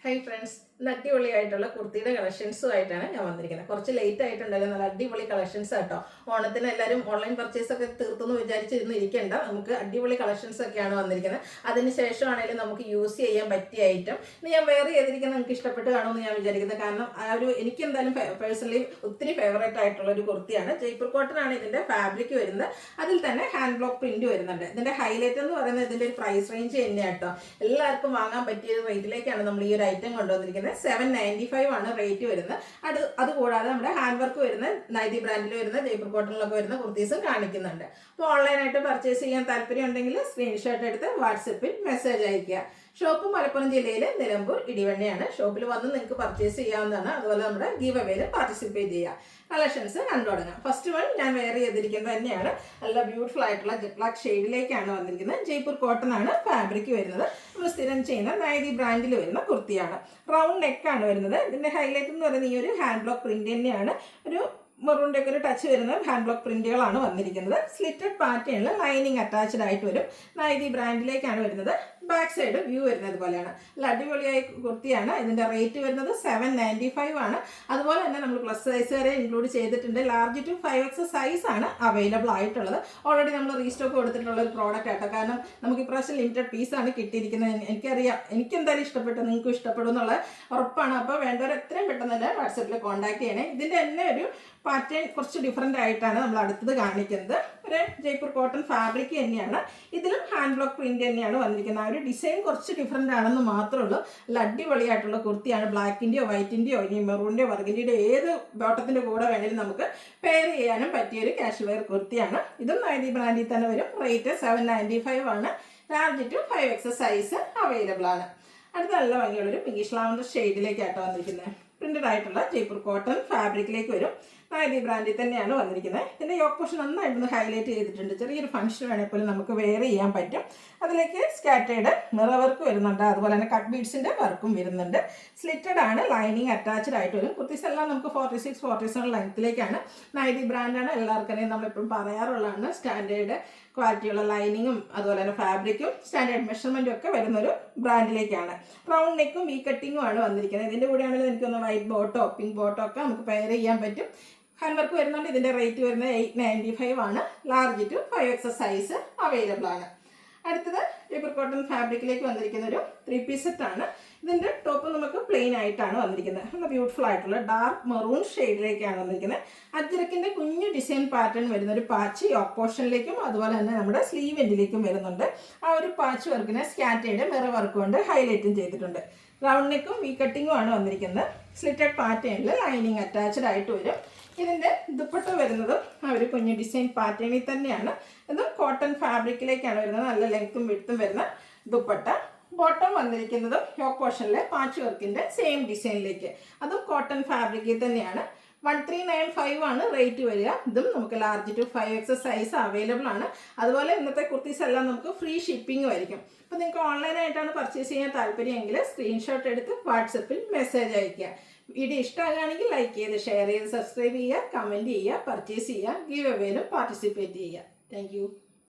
Hi friends, ഇന്ന് അടിപൊളിയായിട്ടുള്ള കുർത്തിയുടെ കളക്ഷൻസുമായിട്ടാണ് ഞാൻ വന്നിരിക്കുന്നത്. കുറച്ച് ലേറ്റ് ആയിട്ടുണ്ടായിരുന്നു, നല്ല അടിപൊളി കളക്ഷൻസ് ആട്ടോ. ഓണത്തിന് എല്ലാവരും ഓൺലൈൻ പർച്ചേസ് ഒക്കെ തീർത്തെന്ന് വിചാരിച്ചിരുന്ന് ഇരിക്കേണ്ട, നമുക്ക് അടിപൊളി കളക്ഷൻസ് ഒക്കെയാണ് വന്നിരിക്കുന്നത്. അതിന് ശേഷമാണെങ്കിലും നമുക്ക് യൂസ് ചെയ്യാൻ പറ്റിയ ഐറ്റം ഇന്ന് ഞാൻ വേറെ ചെയ്തിരിക്കുന്നത് നിങ്ങൾക്ക് ഇഷ്ടപ്പെട്ട് കാണുമെന്ന് ഞാൻ വിചാരിക്കുന്നത്. കാരണം ആ ഒരു എനിക്ക് എന്തായാലും പേഴ്സണലി ഒത്തിരി ഫേവറേറ്റ് ആയിട്ടുള്ള ഒരു കുർത്തിയാണ്. ജയ്പൂർ കോട്ടൺ ആണ് ഇതിന്റെ ഫാബ്രിക് വരുന്നത്. അതിൽ തന്നെ ഹാൻഡ് ബ്ലോക്ക് പ്രിന്റ് വരുന്നുണ്ട്. ഇതിന്റെ ഹൈലൈറ്റ് എന്ന് പറയുന്നത് ഇതിന്റെ ഒരു പ്രൈസ് റേഞ്ച് തന്നെയാട്ടോ. എല്ലാവർക്കും വാങ്ങാൻ പറ്റിയ റേറ്റിലേക്കാണ് നമ്മൾ ഈ ഒരു ഐറ്റം കൊണ്ടുവന്നിരിക്കുന്നത്. 795 ആണ് റേറ്റ് വരുന്നത്. അതുകൂടാതെ നമ്മുടെ ഹാൻഡ് വർക്ക് വരുന്ന നൈതി ബ്രാൻഡിൽ വരുന്ന ജയ്പൂർ കോട്ടണിലൊക്കെ വരുന്ന കുർത്തീസും കാണിക്കുന്നുണ്ട്. അപ്പോൾ ഓൺലൈനായിട്ട് പർച്ചേസ് ചെയ്യാൻ താല്പര്യം ഉണ്ടെങ്കിൽ സ്ക്രീൻഷോട്ട് എടുത്ത് വാട്സപ്പിൽ മെസ്സേജ് അയയ്ക്കുക. ഷോപ്പ് മലപ്പുറം ജില്ലയിലെ നിലമ്പൂർ ഇടിവണ്ണയാണ്. ഷോപ്പിൽ വന്ന് നിങ്ങൾക്ക് പർച്ചേസ് ചെയ്യാവുന്നതാണ്. അതുപോലെ നമ്മുടെ ഗീവ് അവേയിൽ പാർട്ടിസിപ്പേറ്റ് ചെയ്യുക. കളക്ഷൻസ് കണ്ടു തുടങ്ങാം. ഫസ്റ്റ് വൺ ഞാൻ വെയർ ചെയ്തിരിക്കുന്നത് തന്നെയാണ്. നല്ല ബ്യൂട്ടിഫുൾ ആയിട്ടുള്ള ജെറ്റ് ബ്ലാക്ക് ഷെയ്ഡിലേക്കാണ് വന്നിരിക്കുന്നത്. ജയ്പൂർ കോട്ടൺ ആണ് ഫാബ്രിക് വരുന്നത്. നമ്മൾ സ്ഥിരം ചെയ്യുന്ന നൈതി ബ്രാൻഡിൽ വരുന്ന കുർത്തിയാണ്. റൗണ്ട് നെക്കാണ് വരുന്നത്. ഇതിന്റെ ഹൈലൈറ്റ് എന്ന് പറയുന്നത് ഈ ഒരു ഹാൻഡ് ബ്ലോക്ക് പ്രിന്റ് തന്നെയാണ്. ഒരു മെറൂണിൻ്റെ ഒക്കെ ഒരു ടച്ച് വരുന്ന ഹാൻഡ് ബ്ലോക്ക് പ്രിന്റുകളാണ് വന്നിരിക്കുന്നത്. സ്ലിറ്റഡ് പാറ്റേണിൽ ലൈനിങ് അറ്റാച്ച്ഡ് ആയിട്ട് വരും. നൈതി ബ്രാൻഡിലേക്കാണ് വരുന്നത്. ബാക്ക് സൈഡ് വ്യൂ വരുന്നത് പോലെയാണ്. നല്ല അടിപൊളിയായി കുർത്തിയാണ്. ഇതിന്റെ റേറ്റ് വരുന്നത് 795 ആണ്. അതുപോലെ തന്നെ നമ്മൾ പ്ലസ് സൈസ് വരെ ഇൻക്ലൂഡ് ചെയ്തിട്ടുണ്ട്. ലാർജ് ടു 5X സൈസ് ആണ് അവൈലബിൾ ആയിട്ടുള്ളത്. ഓൾറെഡി നമ്മൾ റീസ്റ്റോക്ക് കൊടുത്തിട്ടുള്ള ഒരു പ്രോഡക്റ്റ് ആട്ടോ. കാരണം നമുക്ക് ഇപ്രാവശ്യം ലിമിറ്റഡ് പീസാണ് കിട്ടിയിരിക്കുന്നത്. എനിക്കറിയാം, എനിക്ക് എന്തായാലും ഇഷ്ടപ്പെട്ടു, നിങ്ങൾക്കും ഇഷ്ടപ്പെടും എന്നുള്ള ഉറപ്പാണ്. അപ്പോൾ വേണ്ടവർ എത്രയും പെട്ടെന്ന് തന്നെ വാട്സപ്പിൽ കോൺടാക്ട് ചെയ്യണേ. ഇതിന്റെ തന്നെ ഒരു പാറ്റേൺ കുറച്ച് ഡിഫറെൻ്റ് ആയിട്ടാണ് നമ്മൾ അടുത്തത് കാണിക്കുന്നത്. ഒരു ജയ്പൂർ കോട്ടൺ ഫാബ്രിക് തന്നെയാണ്. ഇതിലും ഹാൻഡ് ബ്ലോക്ക് പ്രിന്റ് തന്നെയാണ് വന്നിരിക്കുന്നത്. ആ ഒരു ഡിസൈൻ കുറച്ച് ഡിഫറെൻ്റ് ആണെന്ന് മാത്രമേ ഉള്ളൂ. നല്ല അടിപൊളിയായിട്ടുള്ള കുർത്തിയാണ്. ബ്ലാക്കിൻ്റെയോ വൈറ്റിൻ്റെയോ ഇനി മെറൂണിൻ്റെയോ വർഗിൻ്റെയോ ഏത് ബോട്ടത്തിൻ്റെ കൂടെ വേണമെങ്കിലും നമുക്ക് പെയർ ചെയ്യാനും പറ്റിയൊരു കാഷ്വൽ വെയർ കുർത്തിയാണ്. ഇതും നൈതി ബ്രാൻഡിൽ തന്നെ വരും. റേറ്റ് 795 ആണ്. Large to 5X size available ആണ്. അടുത്ത നല്ല ഭംഗിയുള്ളൊരു പിങ്കിഷ് ലാവൻഡർ ഷെയ്ഡിലേക്കാട്ടോ വന്നിരിക്കുന്നത്. പ്രിന്റഡ് ആയിട്ടുള്ള ജയ്പൂർ കോട്ടൺ ഫാബ്രിക്കിലേക്ക് വരും. നൈതി ബ്രാൻഡിൽ തന്നെയാണ് വന്നിരിക്കുന്നത്. ഇതിൻ്റെ യോക്ക് പോർഷൻ നന്നായിട്ടൊന്ന് ഹൈലൈറ്റ് ചെയ്തിട്ടുണ്ട്. ചെറിയൊരു ഫംഗ്ഷൻ വേണമെങ്കിൽ പോലും നമുക്ക് വെയർ ചെയ്യാൻ പറ്റും. അതിലേക്ക് സ്കാറ്റേഡ് മിറർ വർക്ക് വരുന്നുണ്ട്. അതുപോലെ തന്നെ കട്ട് ബീഡ്സിൻ്റെ വർക്കും വരുന്നുണ്ട്. സ്ലിറ്റഡ് ആണ്. ലൈനിങ് അറ്റാച്ച്ഡ് ആയിട്ട് വരും. കുർത്തീസ് എല്ലാം നമുക്ക് 46-47 ലെങ്ത്തിലേക്കാണ്. നൈതി ബ്രാൻഡാണ്. എല്ലാവർക്കും നമ്മളെപ്പോഴും പറയാറുള്ളതാണ്. സ്റ്റാൻഡേർഡ് ക്വാളിറ്റിയുള്ള ലൈനിങ്ങും അതുപോലെ തന്നെ ഫാബ്രിക്കും സ്റ്റാൻഡേർഡ് മെഷർമെൻറ്റും ഒക്കെ വരുന്നൊരു ബ്രാൻഡിലേക്കാണ്. റൗണ്ട് നെക്കും വി കട്ടിങ്ങും ആണ് വന്നിരിക്കുന്നത്. ഇതിൻ്റെ കൂടെയാണെങ്കിൽ എനിക്കൊന്ന് വൈറ്റ് ബോട്ടോ പിങ്ക് ബോട്ടോ ഒക്കെ നമുക്ക് പെയർ ചെയ്യാൻ പറ്റും. ഹാൻഡ് വർക്ക് വരുന്നുണ്ട്. ഇതിൻ്റെ റേറ്റ് വരുന്നത് 895 ആണ്. Large to 5X size available ആണ്. അടുത്തത് ജയ്പൂർ കോട്ടൺ ഫാബ്രിക്കിലേക്ക് വന്നിരിക്കുന്ന ഒരു 3 പീസ് സെറ്റാണ്. ഇതിൻ്റെ ടോപ്പ് നമുക്ക് പ്ലെയിൻ ആയിട്ടാണ് വന്നിരിക്കുന്നത്. നല്ല ബ്യൂട്ടിഫുൾ ആയിട്ടുള്ള ഡാർക്ക് മെറൂൺ ഷെയ്ഡിലേക്കാണ് വന്നിരിക്കുന്നത്. അജ്രക്കിൻ്റെ കുഞ്ഞു ഡിസൈൻ പാറ്റേൺ വരുന്ന ഒരു പാച്ച് യോക്ക് പോർഷനിലേക്കും അതുപോലെ തന്നെ നമ്മുടെ സ്ലീവ് എൻഡിലേക്കും വരുന്നുണ്ട്. ആ ഒരു പാച്ച് വർക്കിനെ സ്കാറ്റേഡ് മിറർ വർക്ക് കൊണ്ട് ഹൈലൈറ്റും ചെയ്തിട്ടുണ്ട്. റൗണ്ട് നെക്കും വി കട്ടിങ്ങും ആണ് വന്നിരിക്കുന്നത്. സ്ലിറ്റഡ് പാറ്റേണിൽ ലൈനിങ് അറ്റാച്ച്ഡ് ആയിട്ട് വരും. ഇതിൻ്റെ ദുപ്പട്ട വരുന്നതും ആ ഒരു കുഞ്ഞു ഡിസൈൻ പാറ്റേണിൽ തന്നെയാണ്. ഇതും കോട്ടൺ ഫാബ്രിക്കിലേക്കാണ് വരുന്നത്. നല്ല ലെങ്ത്തും വിഡ്ത്തും വരുന്ന ദുപ്പട്ട. ബോട്ടം വന്നിരിക്കുന്നതും യോക്ക് പോർഷനിലെ പാച്ച് വർക്കിൻ്റെ സെയിം ഡിസൈനിലേക്ക്. അതും കോട്ടൺ ഫാബ്രിക്കിൽ തന്നെയാണ്. 1395 ആണ് റേറ്റ് വരിക. ഇതും നമുക്ക് large to 5X size available ആണ്. അതുപോലെ ഇന്നത്തെ കുർത്തീസ് എല്ലാം നമുക്ക് ഫ്രീ ഷിപ്പിംഗ് ആയിരിക്കും. അപ്പോൾ നിങ്ങൾക്ക് ഓൺലൈനായിട്ടാണ് പർച്ചേസ് ചെയ്യാൻ താല്പര്യമെങ്കിൽ സ്ക്രീൻഷോട്ട് എടുത്ത് വാട്സപ്പിൽ മെസ്സേജ് അയയ്ക്കുക. വീഡിയോ ഇഷ്ടമാകുകയാണെങ്കിൽ ലൈക്ക് ചെയ്ത് ഷെയർ ചെയ്ത് സബ്സ്ക്രൈബ് ചെയ്യുക, കമൻറ്റ് ചെയ്യുക, പർച്ചേസ് ചെയ്യുക, ഗീവ് അവേയിലും പാർട്ടിസിപ്പേറ്റ് ചെയ്യുക. താങ്ക്